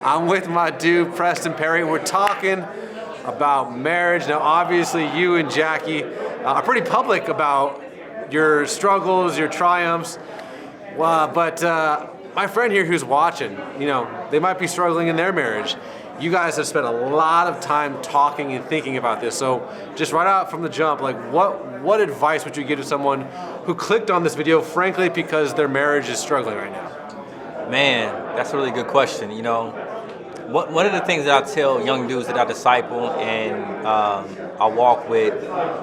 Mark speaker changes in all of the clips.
Speaker 1: I'm with my dude, Preston Perry. We're talking about marriage. Now, obviously, you and Jackie are pretty public about your struggles, your triumphs. But my friend here who's watching, they might be struggling in their marriage. You guys have spent a lot of time talking and thinking about this. So just right out from the jump, what advice would you give to someone who clicked on this video, frankly, because their marriage is struggling right now?
Speaker 2: Man, that's a really good question. One of the things that I tell young dudes that I disciple and I walk with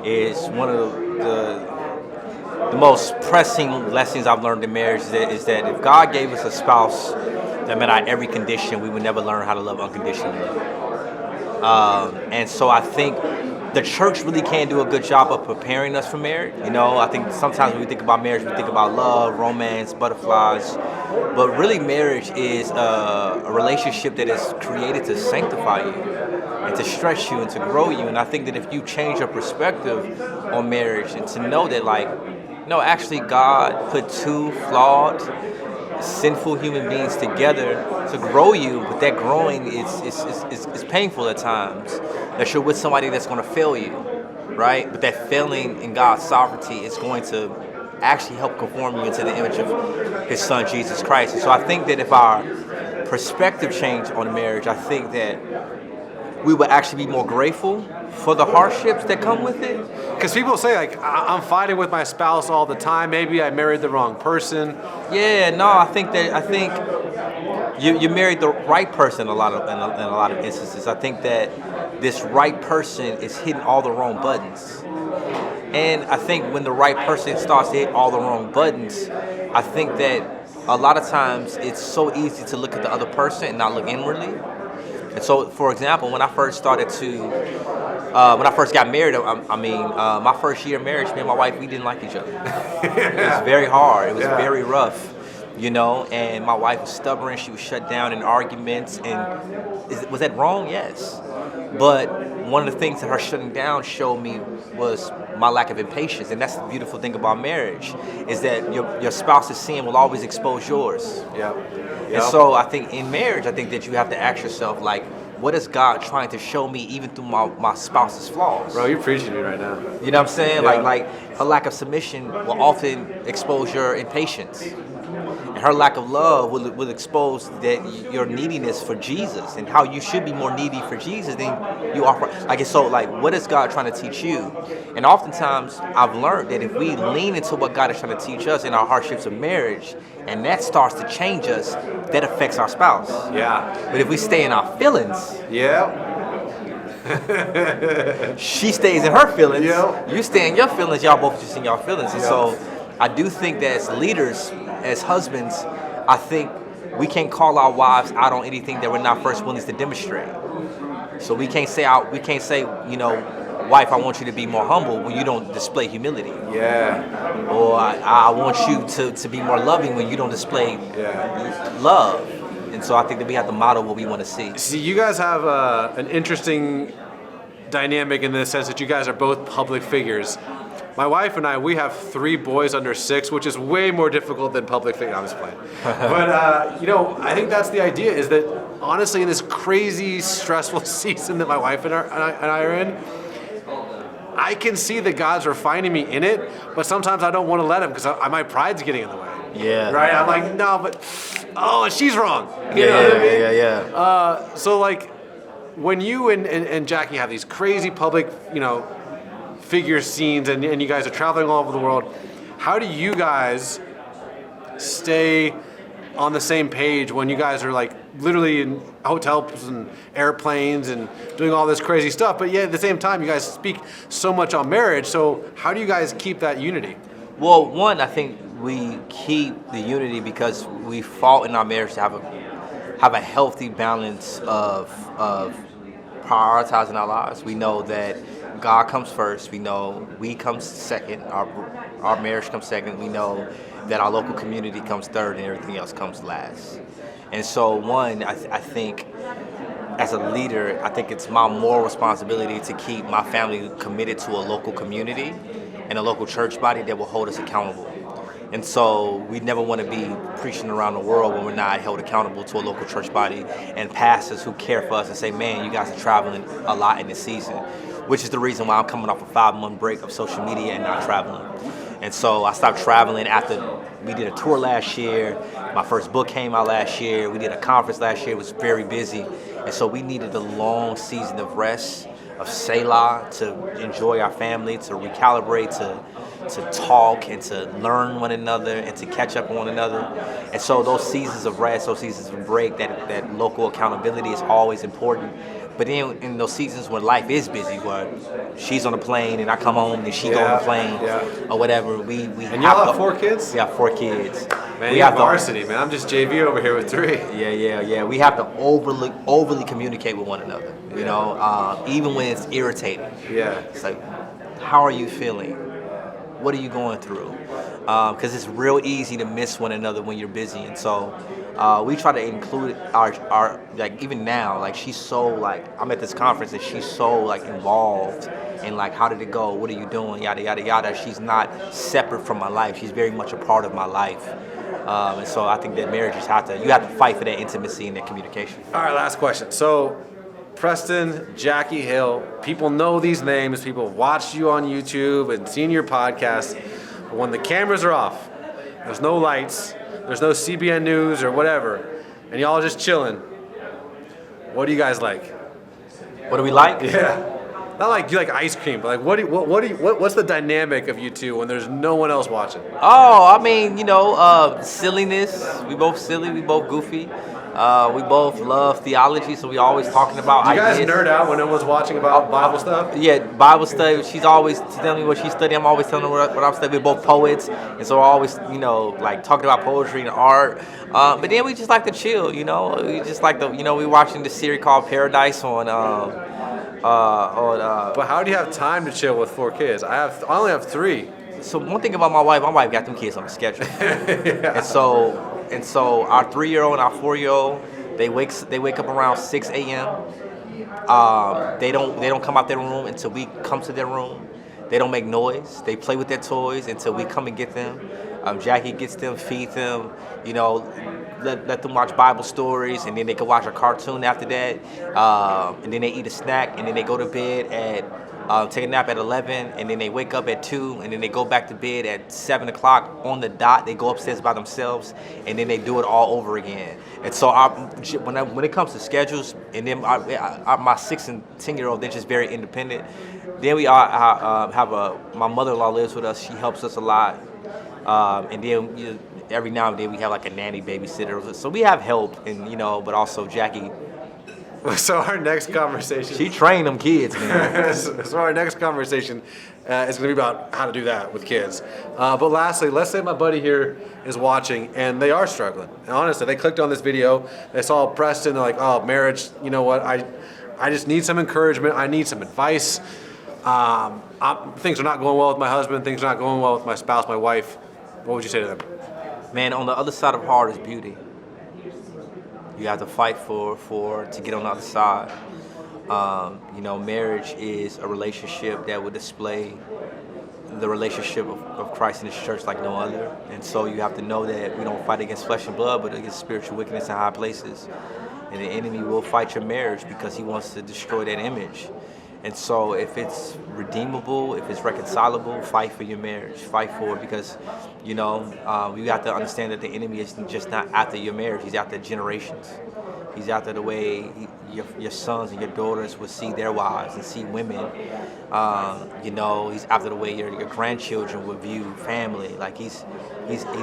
Speaker 2: is one of the most pressing lessons I've learned in marriage is that if God gave us a spouse that met our every condition, we would never learn how to love unconditionally. And so I think the church really can't do a good job of preparing us for marriage. I think sometimes when we think about marriage, we think about love, romance, butterflies. But really, marriage is a relationship that is created to sanctify you and to stretch you and to grow you. And I think that if you change your perspective on marriage and to know that, no, actually God put two flawed, sinful human beings together to grow you, but that growing is painful at times. That you're with somebody that's going to fail you, right? But that failing in God's sovereignty is going to actually help conform you into the image of His Son, Jesus Christ. And so I think that if our perspective changed on marriage, I think that we would actually be more grateful for the hardships that come with it.
Speaker 1: Because people say, I'm fighting with my spouse all the time. Maybe I married the wrong person.
Speaker 2: Yeah, no, I think you married the right person in a lot of instances. I think that this right person is hitting all the wrong buttons. And I think when the right person starts to hit all the wrong buttons, I think that a lot of times it's so easy to look at the other person and not look inwardly. And so, for example, when I first got married, my first year of marriage, me and my wife, we didn't like each other. It was very hard. It was very rough, and my wife was stubborn. She was shut down in arguments. And was that wrong? Yes. But one of the things that her shutting down showed me was my lack of impatience. And that's the beautiful thing about marriage, is that your spouse's sin will always expose yours.
Speaker 1: Yeah.
Speaker 2: And so I think in marriage, I think that you have to ask yourself, what is God trying to show me even through my spouse's flaws?
Speaker 1: Bro, you're preaching to me right now.
Speaker 2: You know what I'm saying?
Speaker 1: Yeah.
Speaker 2: Her lack of submission will often expose your impatience. And her lack of love will expose that your neediness for Jesus and how you should be more needy for Jesus than you are for. What is God trying to teach you? And oftentimes I've learned that if we lean into what God is trying to teach us in our hardships of marriage, and that starts to change us, that affects our spouse.
Speaker 1: Yeah.
Speaker 2: But if we stay in our feelings, she stays in her feelings, you stay in your feelings, y'all both just in your feelings. And so I do think that as leaders, as husbands, I think we can't call our wives out on anything that we're not first willing to demonstrate. So we can't say, wife, I want you to be more humble when you don't display humility.
Speaker 1: Yeah.
Speaker 2: Or I want you to be more loving when you don't display love. And so I think that we have to model what we want to see.
Speaker 1: See, you guys have an interesting dynamic in the sense that you guys are both public figures. My wife and I, we have 3 boys under 6, which is way more difficult than public figure. I'm just playing. But, I think that's the idea, is that honestly in this crazy, stressful season that my wife and I are in, I can see that God's refining me in it, but sometimes I don't want to let Him because my pride's getting in the way.
Speaker 2: Yeah.
Speaker 1: Right? I'm like, no, but, she's wrong. You
Speaker 2: know
Speaker 1: what I mean?
Speaker 2: Yeah.
Speaker 1: So when you and Jackie have these crazy public, figure scenes and you guys are traveling all over the world, how do you guys stay on the same page when you guys are literally in hotels and airplanes and doing all this crazy stuff, but yet at the same time you guys speak so much on marriage? So how do you guys keep that unity?
Speaker 2: Well, one, I think we keep the unity because we fought in our marriage to have a healthy balance of prioritizing our lives. We know that God comes first. We know we come second. Our marriage comes second. We know that our local community comes third and everything else comes last. And so one, I think as a leader, I think it's my moral responsibility to keep my family committed to a local community and a local church body that will hold us accountable. And so we never want to be preaching around the world when we're not held accountable to a local church body and pastors who care for us and say, man, you guys are traveling a lot in this season, which is the reason why I'm coming off a 5-month break of social media and not traveling. And so I stopped traveling after we did a tour last year. My first book came out last year. We did a conference last year. It was very busy. And so we needed a long season of rest, of Selah, to enjoy our family, to recalibrate, to talk and to learn one another and to catch up on one another. And so those seasons of rest, those seasons of break, that local accountability is always important. But then in those seasons when life is busy, where she's on a plane and I come home and she go on the plane or whatever, we
Speaker 1: and y'all have 4 kids?
Speaker 2: Yeah, 4 kids.
Speaker 1: Man, you have varsity, man. I'm just JV over here with 3.
Speaker 2: Yeah. We have to overly communicate with one another. You know, even when it's irritating.
Speaker 1: Yeah.
Speaker 2: It's like, how are you feeling? What are you going through? Because it's real easy to miss one another when you're busy, and so we try to include our like even now, like she's so like I'm at this conference and she's so like involved in like how did it go? What are you doing? Yada yada yada. She's not separate from my life. She's very much a part of my life, and so I think that marriages you have to fight for that intimacy and that communication.
Speaker 1: All right, last question. So, Preston, Jackie Hill, people know these names, people watch you on YouTube and seen your podcast, but when the cameras are off, there's no lights, there's no CBN News or whatever, and y'all just chilling, what do you guys like?
Speaker 2: What do we like?
Speaker 1: Yeah. Not like you like ice cream, but like what's the dynamic of you two when there's no one else watching?
Speaker 2: Oh, I mean, silliness. We both silly, we both goofy. We both love theology, so we always talking about
Speaker 1: Do you guys
Speaker 2: ideas.
Speaker 1: nerd out when no one's watching about Bible stuff?
Speaker 2: Yeah, Bible study. She's always telling me what she's studying. I'm always telling her what I'm studying. We're both poets, and so we're always, like talking about poetry and art. But then we just like to chill, We just like we're watching this series called Paradise on.
Speaker 1: But how do you have time to chill with 4 kids? I only have 3.
Speaker 2: So one thing about my wife got them kids on the schedule,
Speaker 1: Yeah.
Speaker 2: and so our 3-year-old and our 4-year-old, they wake up around 6 a.m. They don't come out their room until we come to their room. They don't make noise. They play with their toys until we come and get them. Jackie gets them, feeds them, let them watch Bible stories, and then they can watch a cartoon after that. And then they eat a snack, and then they go to bed at take a nap at 11, and then they wake up at 2, and then they go back to bed at 7 o'clock on the dot. They go upstairs by themselves, and then they do it all over again. And so when it comes to schedules, and then my 6 and 10-year-old, they're just very independent. Then we have my mother-in-law lives with us. She helps us a lot. And then every now and then we have like a nanny babysitter. So we have help, and but also Jackie.
Speaker 1: So our next conversation.
Speaker 2: She trained them kids, man.
Speaker 1: So our next conversation is going to be about how to do that with kids. But lastly, let's say my buddy here is watching and they are struggling. And honestly, they clicked on this video, they saw Preston, they're like, oh, marriage, you know what? I just need some encouragement. I need some advice. Things are not going well with my husband. Things are not going well with my spouse, my wife. What would you say to them?
Speaker 2: Man, on the other side of hard is beauty. You have to fight to get on the other side. Marriage is a relationship that would display the relationship of Christ in His church like no other. And so you have to know that we don't fight against flesh and blood, but against spiritual wickedness in high places. And the enemy will fight your marriage because he wants to destroy that image. And so if it's redeemable, if it's reconcilable, fight for your marriage. Fight for it because, you have to understand that the enemy is just not after your marriage. He's after generations. He's after the way your sons and your daughters will see their wives and see women. He's after the way your grandchildren will view family. Like he's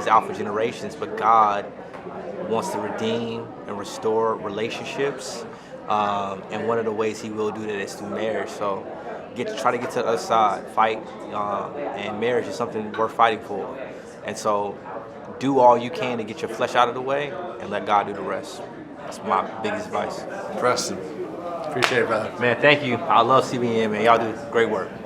Speaker 2: out for generations, but God wants to redeem and restore relationships. And one of the ways He will do that is through marriage. So try to get to the other side, fight, and marriage is something worth fighting for. And so do all you can to get your flesh out of the way and let God do the rest. That's my biggest advice.
Speaker 1: Preston, appreciate it, brother.
Speaker 2: Man, thank you. I love CBN, man. Y'all do great work.